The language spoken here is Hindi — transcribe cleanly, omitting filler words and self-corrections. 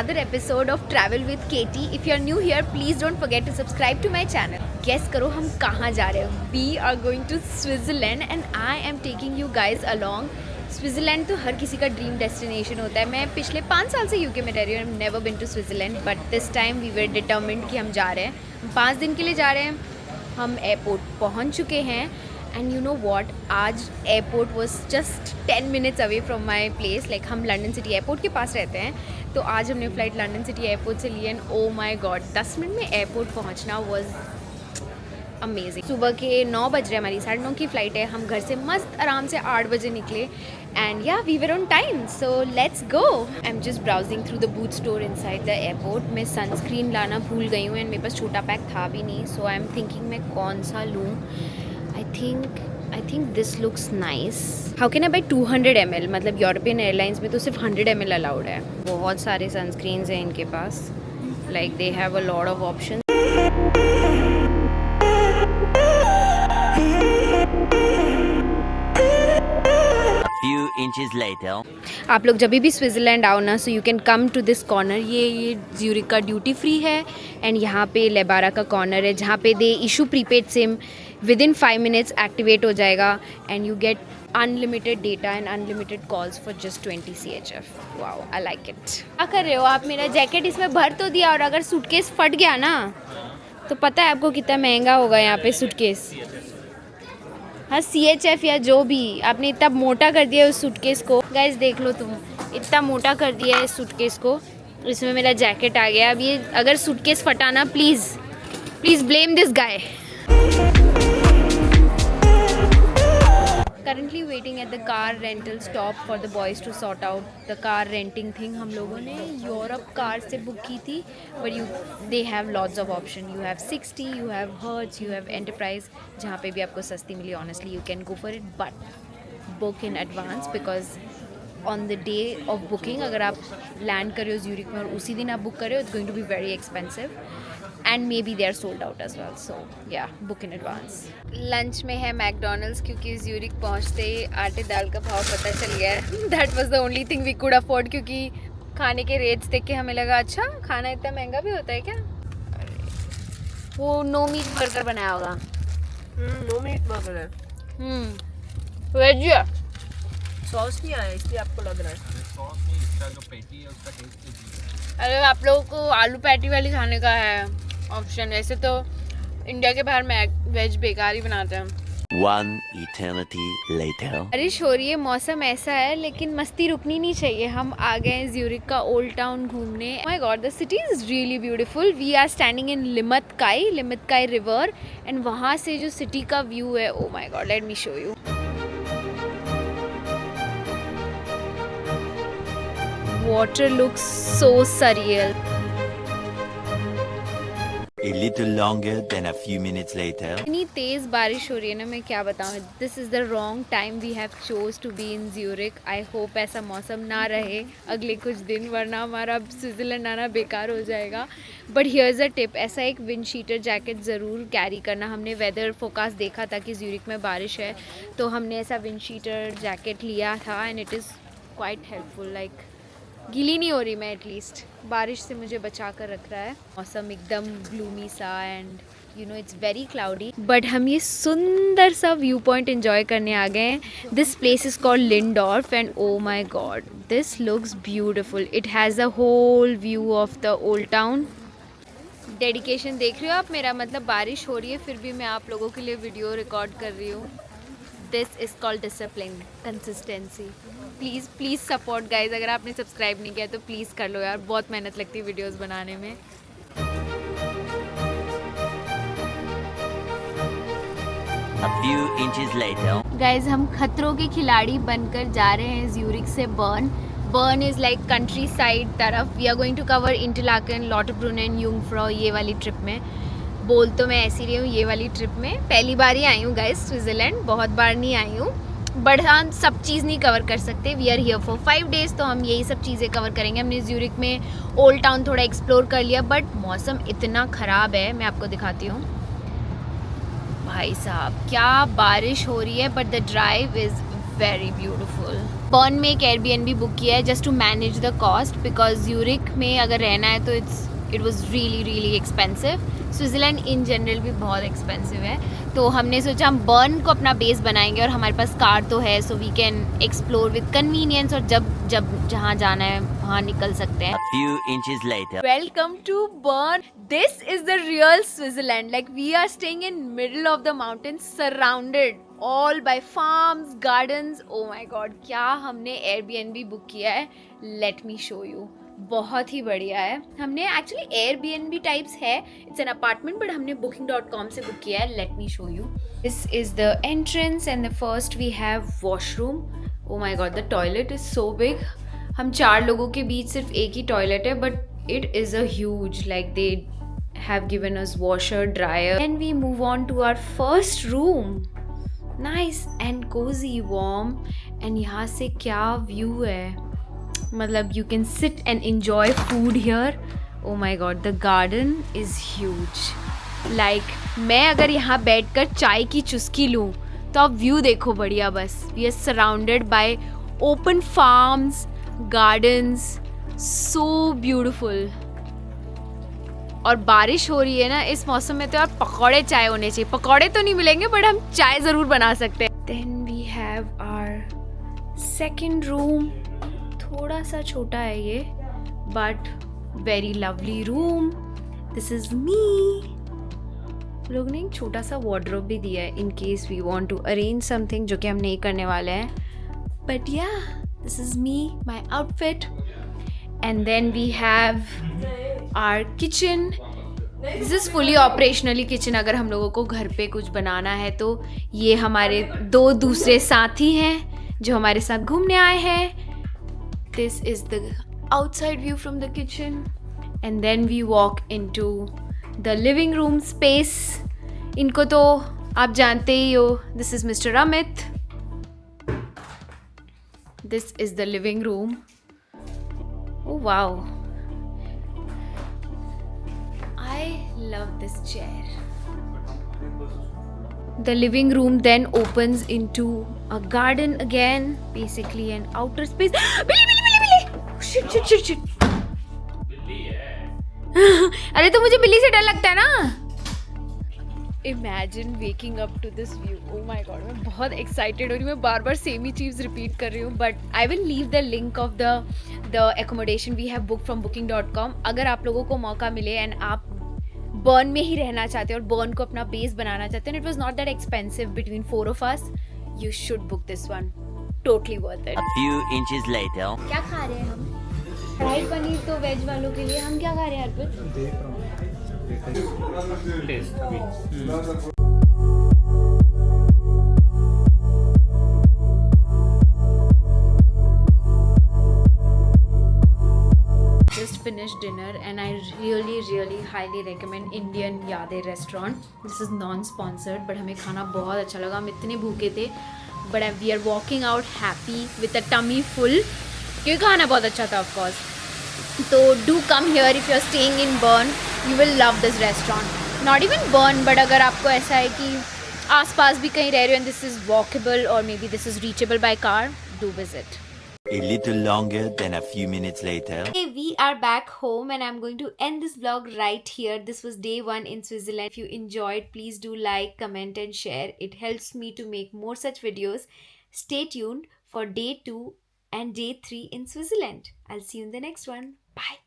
another episode of Travel with Katie. If you are new here, please don't forget to subscribe to my channel. Guess करो हम कहाँ जा रहे हैं? We are going to Switzerland and I am taking you guys along. Switzerland तो हर किसी का ड्रीम डेस्टिनेशन होता है. मैं पिछले 5 साल से यूके में रह रही हूँ. I never been to Switzerland but this time we were determined कि हम जा रहे हैं. हम 5 दिन के लिए जा रहे हैं. हम एयरपोर्ट पहुँच चुके हैं. एंड यू नो वॉट, आज airport was just 10 minutes away from my place. Like हम लंदन सिटी एयरपोर्ट के पास रहते हैं, तो आज हमने फ़्लाइट लंदन सिटी एयरपोर्ट से ली. And oh my god, 10 minute में एयरपोर्ट पहुंचना वॉज अमेजिंग. सुबह के 9 बज रहे, हमारी 9:30 की फ़्लाइट है. हम घर से मस्त आराम से 8 बजे निकले. And yeah we were on time, so let's go. I am just browsing through the booth store inside the airport. मैं सनस्क्रीन लाना भूल गई हूँ एंड मेरे पास छोटा पैक था भी नहीं. सो आई एम थिंकिंग मैं कौन सा लूँ. I think this looks nice. How can I buy 200 ml? मतलब यूरोपियन एयरलाइंस में तो सिर्फ 100 ml अलाउड है. बहुत सारे सनस्क्रीन्स हैं इनके पास. Like they have a lot of option. Few inches later. आप लोग जब भी स्विट्ज़रलैंड आओ ना, so you can come to this corner. ये ज्यूरिक का ड्यूटी फ्री है. एंड यहाँ पे लेबारा का कॉर्नर है जहाँ पे they issue prepaid SIM. Within 5 minutes activate हो जाएगा and you get unlimited data and unlimited calls for just 20 CHF. Wow, I like it. क्या कर रहे हो आप? मेरा जैकेट इसमें भर तो दिया, और अगर सूटकेस फट गया ना तो पता है आपको कितना महंगा होगा यहाँ पे सूटकेस. हाँ, CHF या जो भी. आपने इतना मोटा कर दिया उस सूटकेस को. गाइस देख लो तुम, इतना मोटा कर दिया है इस सूटकेस को. इसमें मेरा जैकेट आ गया. अब ये अगर सूटकेस फटाना, please blame this guy. Currently waiting at the car rental stop for the boys to sort out the car renting thing. हम लोगों ने यूरोप कार से बुक की थी, but they have lots of option. You have 60, you have Hertz, you have Enterprise. जहाँ पे भी आपको सस्ती मिली, honestly you can go for it, but book in advance because on the day of booking, अगर आप लैंड कर रहे हो ज्यूरिक में और उसी दिन आप बुक कर रहे हो, it's going to be very expensive. And maybe they are sold out as well. So yeah, book in advance. Lunch में है मैकडोनल्ड्स, क्योंकि ज्यूरिक पहुंचते ही आटे दाल का भाव पता चल गया है. That was the only thing we could afford, क्योंकि खाने के रेट्स देख के हमें लगा अच्छा खाना इतना महंगा भी होता है क्या. वो नो मीट बर्गर बनाया होगा. नो मीट बर्गर है. वेज है. सॉस नहीं आया इसलिए आपको लग रहा है. सॉस नहीं, इसका जो पैटी है उसका टेस्ट है. अरे आप लोगों को आलू पैटी वाली खाने का है ऑप्शन. वैसे तो इंडिया के बाहर वेज बेकार ही बनाते हैं. One eternity later. बारिश हो रही है, मौसम ऐसा है, लेकिन मस्ती रुकनी नहीं चाहिए. हम आ गए हैं ज्यूरिक का ओल्ड टाउन घूमने. My god, the city is really beautiful. We are standing in Limmat river. And वहाँ से जो सिटी का व्यू है, oh my god, let me show you. Water looks so surreal. A little longer than a few minutes later. इतनी तेज़ बारिश हो रही है ना, मैं क्या बताऊँ. This is the wrong time we have chose to be in Zurich. I hope ऐसा मौसम ना रहे अगले कुछ दिन, वरना हमारा स्विट्ज़रलैंड आना बेकार हो जाएगा. बट हियर्स अ टिप, ऐसा एक विंड शीटर जैकेट ज़रूर कैरी करना. हमने वेदर फोकास्ट देखा था कि ज्यूरिक में बारिश है, तो हमने ऐसा विंड शीटर जैकेट लिया था. And it is quite helpful. Like गीली नहीं हो रही मैं, एटलीस्ट बारिश से मुझे बचा कर रख रहा है. मौसम एकदम ग्लूमी सा and you know it's very cloudy. But हम ये सुंदर सा व्यू पॉइंट इन्जॉय करने आ गए हैं. This place is called Lindorf and oh my God, this looks beautiful. It has a whole view of the old town. Dedication देख रहे हो आप मेरा, मतलब बारिश हो रही है फिर भी मैं आप लोगों के लिए वीडियो रिकॉर्ड कर रही हूँ. This is called discipline, consistency. Please support guys. अगर आपने सब्सक्राइब नहीं किया तो प्लीज़ कर लो यार, बहुत मेहनत लगती है वीडियोस बनाने में. A few inches later. Guys हम खतरों के खिलाड़ी बनकर जा रहे हैं ज्यूरिक से Bern is like countryside तरफ. We are going to cover Interlaken, Lauterbrunnen, Jungfrau, ये वाली ट्रिप में. बोल तो मैं ऐसी रही हूँ ये वाली ट्रिप में. पहली बार ही आई हूँ गाइज स्विट्ज़रलैंड, बहुत बार नहीं आई हूँ. बट हम सब चीज़ नहीं कवर कर सकते. We are here for 5 days, तो हम यही सब चीज़ें कवर करेंगे. हमने ज्यूरिक में ओल्ड टाउन थोड़ा एक्सप्लोर कर लिया, बट मौसम इतना ख़राब है, मैं आपको दिखाती हूँ. भाई साहब क्या बारिश हो रही है, but the drive is very beautiful. Bern में एक एयरबीएनबी बुक किया है just to manage the cost, because यूरिक में अगर रहना है तो it was really expensive. Switzerland in general भी बहुत एक्सपेंसिव है, तो हमने सोचा हम बर्न को अपना बेस बनाएंगे और हमारे पास कार तो है, so we can explore with convenience और जब जहाँ जाना है वहाँ निकल सकते हैं। A few inches later. Welcome to Bern. This is the real Switzerland. Like we are staying in middle of the mountains, surrounded all by farms, gardens. Oh my God, क्या हमने Airbnb बुक किया है? Let me show you. बहुत ही बढ़िया है। हमने एक्चुअली Airbnb टाइप्स है, इट्स एन अपार्टमेंट, बट हमने booking.com से बुक किया है। Let me show you. This is the entrance and the first we have washroom. Oh my God, the toilet is so big. हम 4 लोगों के बीच सिर्फ एक ही टॉयलेट है, but it is a huge, like they have given us washer, dryer. And we move on to our first room. Nice and cosy, warm, and यहाँ से क्या व्यू है, मतलब you can sit and enjoy food here. Oh my God, the garden is huge. Like मैं अगर यहाँ बैठ कर चाय की चुस्की लूँ तो आप व्यू देखो बढ़िया। बस we are surrounded by open farms, gardens, so beautiful। और बारिश हो रही है ना इस मौसम में, तो यार पकौड़े चाय होने चाहिए। पकौड़े तो नहीं मिलेंगे बट हम चाय ज़रूर बना सकते हैं। Then we have our second room। थोड़ा सा छोटा है ये, but very lovely room। This is me। लोग ने एक छोटा सा wardrobe भी दिया है in case we want to arrange something, जो कि हम नहीं करने वाले हैं। But yeah, this is me, my outfit, and then we have our kitchen। This is fully operationally kitchen। अगर हम लोगों को घर पे कुछ बनाना है तो ये हमारे 2 दूसरे साथी हैं जो हमारे साथ घूमने आए हैं। This is the outside view from the kitchen, and then we walk into the living room space। इनको तो आप जानते ही हो, this is Mr. Amit। This is the living room। Oh wow, I love this chair। The living room then opens into a garden again, basically an outer space। बिल्ली! Shit! अरे तो मुझे बिल्ली से डर लगता है ना। Imagine waking up to this view। Oh my God, मैं बहुत excited हो रही हूँ। मैं बार बार सेम ही चीज़ रिपीट कर रही हूँ, but I will leave the link of the accommodation we have booked from booking.com। अगर आप लोगों को मौका मिले एंड आप बर्न में ही रहना चाहते हो और बर्न को अपना बेस बनाना चाहते हो, and it was not that expensive between 4 of us, you should book this one। Totally worth it। A few inches later. क्या खा रहे हैं हम? कढ़ाई पनीर तो वेज वालों के लिए। हम क्या खा रहे हैं अर्पित? टेस्ट अभी Just finished dinner and I really highly recommend Indian Yade restaurant। This is non-sponsored but हमें खाना बहुत अच्छा लगा। हम इतने भूखे थे but we are walking out happy with a tummy full, क्योंकि खाना बहुत अच्छा था of course। तो do come here if you are staying in Bern, you will love this restaurant। Not even Bern, but अगर आपको ऐसा है कि आसपास भी कहीं रह रहे हो and this is walkable or maybe this is reachable by car, do visit। A little longer than a few minutes later. Hey, we are back home and I'm going to end this vlog right here। This was day 1 in Switzerland। If you enjoyed, please do like, comment and share। It helps me to make more such videos। Stay tuned for day 2 and day 3 in Switzerland। I'll see you in the next one। Bye।